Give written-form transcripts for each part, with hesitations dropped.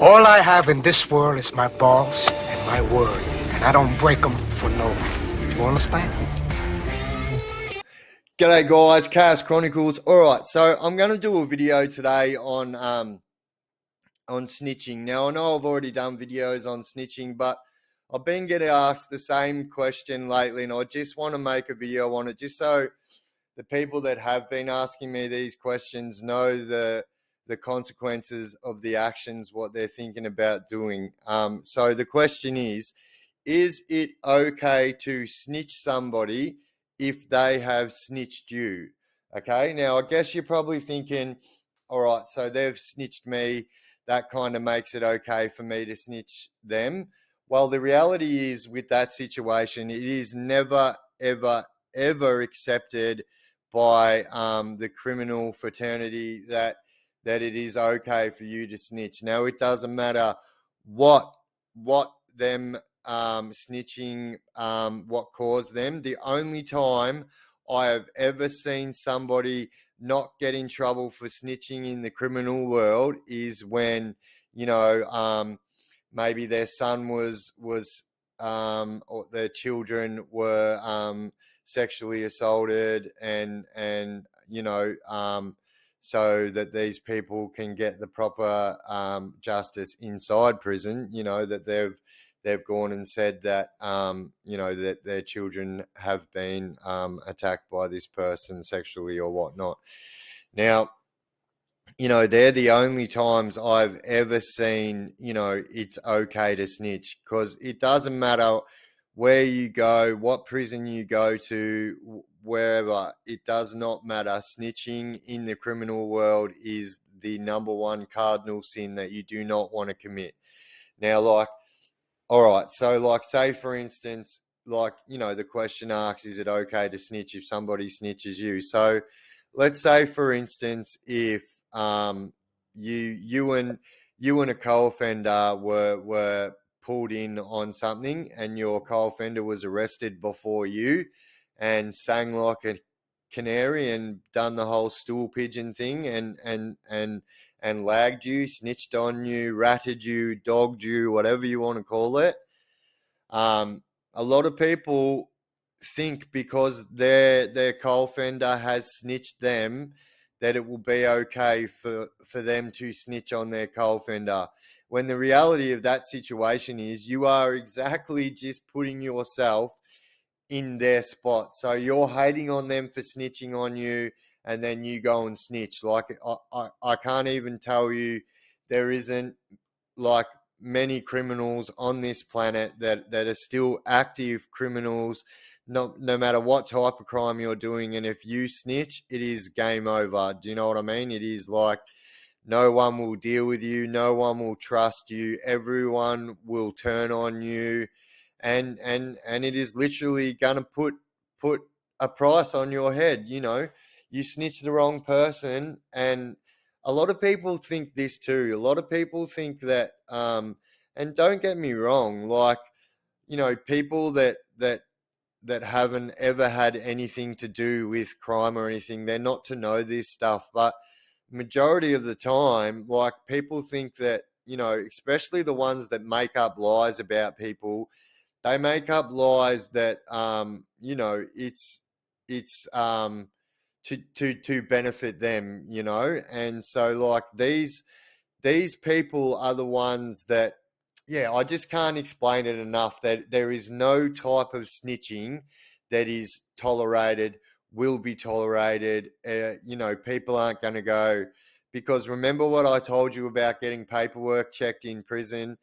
All I have in this world is my balls and my word, and I don't break them for no one. Do you understand? G'day guys, Chaos Chronicles. Alright, so I'm going to do a video today on snitching. Now, I know I've already done videos on snitching, but I've been getting asked the same question lately, and I just want to make a video on it just so the people that have been asking me these questions know the consequences of the actions, what they're thinking about doing. So the question is it okay to snitch somebody if they have snitched you? Okay, now I guess you're probably thinking, all right, so they've snitched me, that kind of makes it okay for me to snitch them. Well, the reality is with that situation, it is never, ever, ever accepted by the criminal fraternity that it is okay for you to snitch. Now, it doesn't matter what them snitching, what caused them. The only time I have ever seen somebody not get in trouble for snitching in the criminal world is when, maybe their son was or their children were sexually assaulted, and so that these people can get the proper justice inside prison. That they've gone and said that that their children have been attacked by this person sexually or whatnot. Now, they're the only times I've ever seen, it's okay to snitch, because it doesn't matter where you go, what prison you go to, wherever, it does not matter. Snitching in the criminal world is the number one cardinal sin that you do not want to commit. Now, all right, so say for instance, the question asks, is it okay to snitch if somebody snitches you? So let's say for instance, if you and a co-offender were pulled in on something, and your co-offender was arrested before you and sang like a canary and done the whole stool pigeon thing, and lagged you, snitched on you, ratted you, dogged you, whatever you want to call it. A lot of people think because their co-offender has snitched them that it will be okay for them to snitch on their co-offender, when the reality of that situation is you are exactly just putting yourself in their spot. So you're hating on them for snitching on you, and then you go and snitch. I can't even tell you, there isn't many criminals on this planet that are still active criminals, no matter what type of crime you're doing. And if you snitch, it is game over. Do you know what I mean? It is like no one will deal with you, no one will trust you, everyone will turn on you, and it is literally gonna put a price on your head. You snitch the wrong person. And a lot of people think this too. A lot of people think that and don't get me wrong, people that haven't ever had anything to do with crime or anything, they're not to know this stuff. But majority of the time, people think that, especially the ones that make up lies about people, they make up lies that it's to benefit them, and so these people are the ones that, yeah, I just can't explain it enough, that there is no type of snitching that is tolerated, will be tolerated. People aren't going to go, because remember what I told you about getting paperwork checked in prison?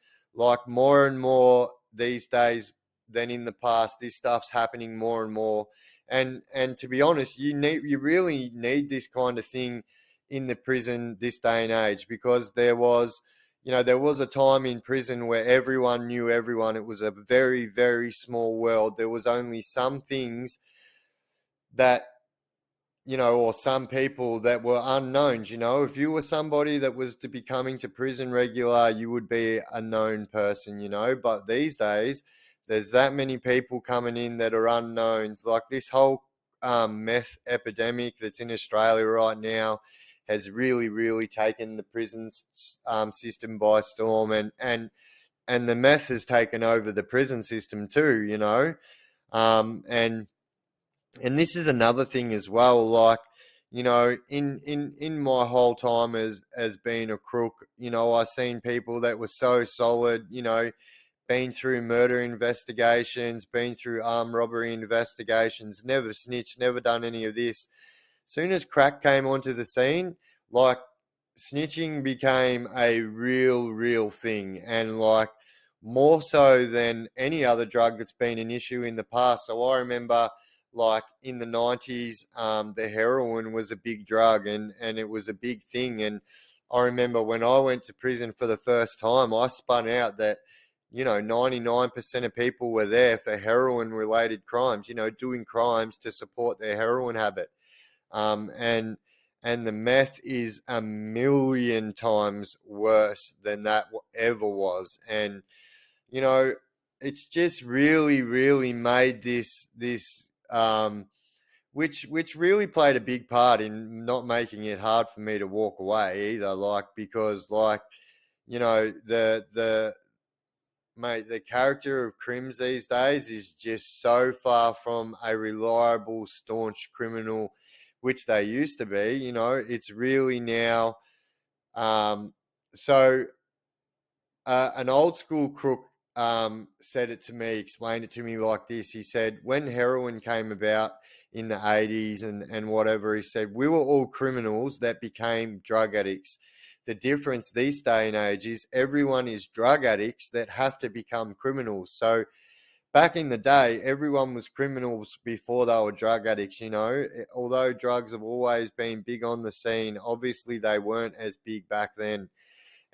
More and more these days than in the past, this stuff's happening more and more. And to be honest, you really need this kind of thing in the prison this day and age, because there was a time in prison where everyone knew everyone. It was a very, very small world. There was only some things that, or some people that were unknowns. If you were somebody that was to be coming to prison regular, you would be a known person, but these days there's that many people coming in that are unknowns. Like this whole meth epidemic that's in Australia right now has really, really taken the prison system by storm, and the meth has taken over the prison system too, you know. And this is another thing as well, like, you know, in my whole time as being a crook, you know, I seen people that were so solid, you know, been through murder investigations, been through armed robbery investigations, never snitched, never done any of this. Soon as crack came onto the scene, like, snitching became a real thing, and like more so than any other drug that's been an issue in the past. So I remember, like, in the 90s, the heroin was a big drug, and it was a big thing. And I remember when I went to prison for the first time, I spun out that, you know, 99% of people were there for heroin related crimes, you know, doing crimes to support their heroin habit. And the meth is a million times worse than that ever was. And, you know, it's just really made this which really played a big part in not making it hard for me to walk away either, like, because, like, you know, the character of Crims these days is just so far from a reliable, staunch criminal, which they used to be. You know, it's really now. Um, so an old school crook said it to me, explained it to me like this. He said, when heroin came about in the 80s and whatever, he said, we were all criminals that became drug addicts. The difference these day and age is everyone is drug addicts that have to become criminals. So back in the day, everyone was criminals before they were drug addicts, you know. Although drugs have always been big on the scene, obviously they weren't as big back then.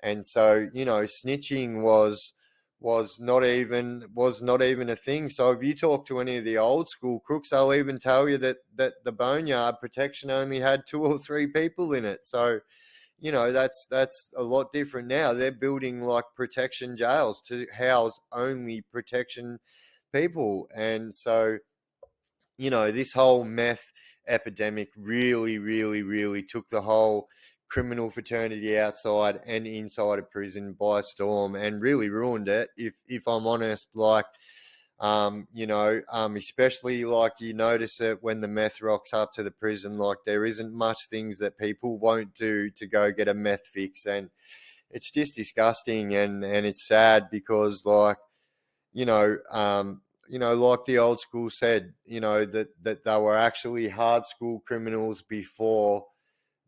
And so, you know, snitching was not even a thing. So if you talk to any of the old school crooks, they'll even tell you that the boneyard protection only had 2 or 3 people in it. So, you know, that's a lot different now. They're building like protection jails to house only protection people. And so, you know, this whole meth epidemic really took the whole criminal fraternity outside and inside of prison by storm, and really ruined it, if I'm honest. Like, you know, especially, like, you notice it when the meth rocks up to the prison. Like, there isn't much things that people won't do to go get a meth fix, and it's just disgusting, and it's sad because, like, you know, like the old school said, you know, that they were actually hard school criminals before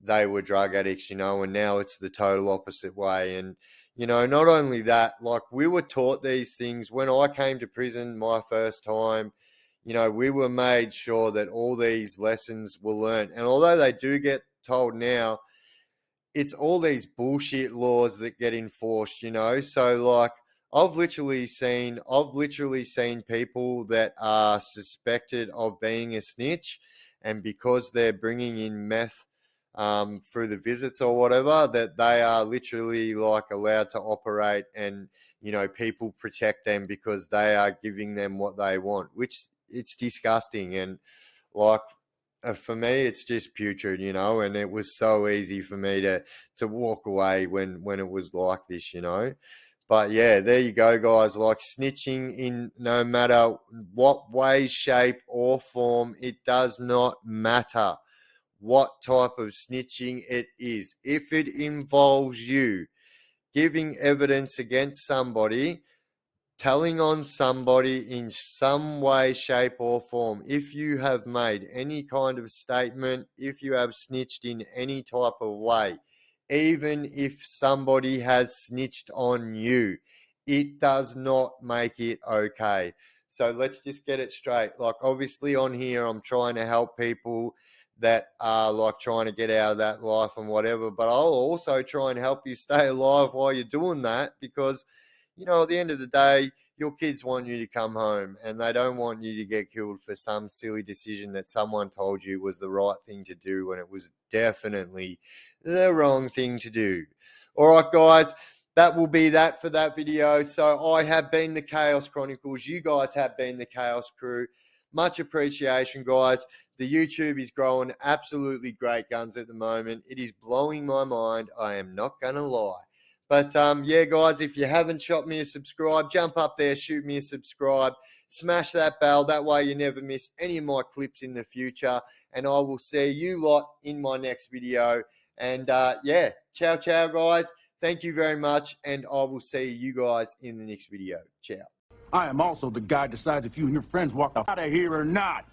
they were drug addicts, you know, and now it's the total opposite way. And, you know, not only that, like, we were taught these things when I came to prison my first time. You know, we were made sure that all these lessons were learned. And although they do get told now, it's all these bullshit laws that get enforced, you know. So, like, I've literally seen people that are suspected of being a snitch, and because they're bringing in meth through the visits or whatever, that they are literally, like, allowed to operate, and, you know, people protect them because they are giving them what they want, which, it's disgusting. And, like, for me, it's just putrid, you know. And it was so easy for me to walk away when it was like this, you know. But yeah, there you go, guys. Like, snitching, in no matter what way, shape, or form, it does not matter what type of snitching it is. If it involves you giving evidence against somebody, telling on somebody in some way, shape, or form, if you have made any kind of statement, if you have snitched in any type of way, even if somebody has snitched on you, it does not make it okay. So let's just get it straight. Like, obviously on here, I'm trying to help people that are, like, trying to get out of that life and whatever, but I'll also try and help you stay alive while you're doing that, because, you know, at the end of the day, your kids want you to come home, and they don't want you to get killed for some silly decision that someone told you was the right thing to do when it was definitely the wrong thing to do. All right, guys, that will be that for that video. So I have been the Chaos Chronicles. You guys have been the Chaos Crew. Much appreciation, guys. The YouTube is growing absolutely great guns at the moment. It is blowing my mind. I am not going to lie. But yeah, guys, if you haven't shot me a subscribe, jump up there, shoot me a subscribe, smash that bell. That way you never miss any of my clips in the future. And I will see you lot in my next video. And yeah, ciao, ciao, guys. Thank you very much. And I will see you guys in the next video. Ciao. I am also the guy who decides if you and your friends walk out of here or not.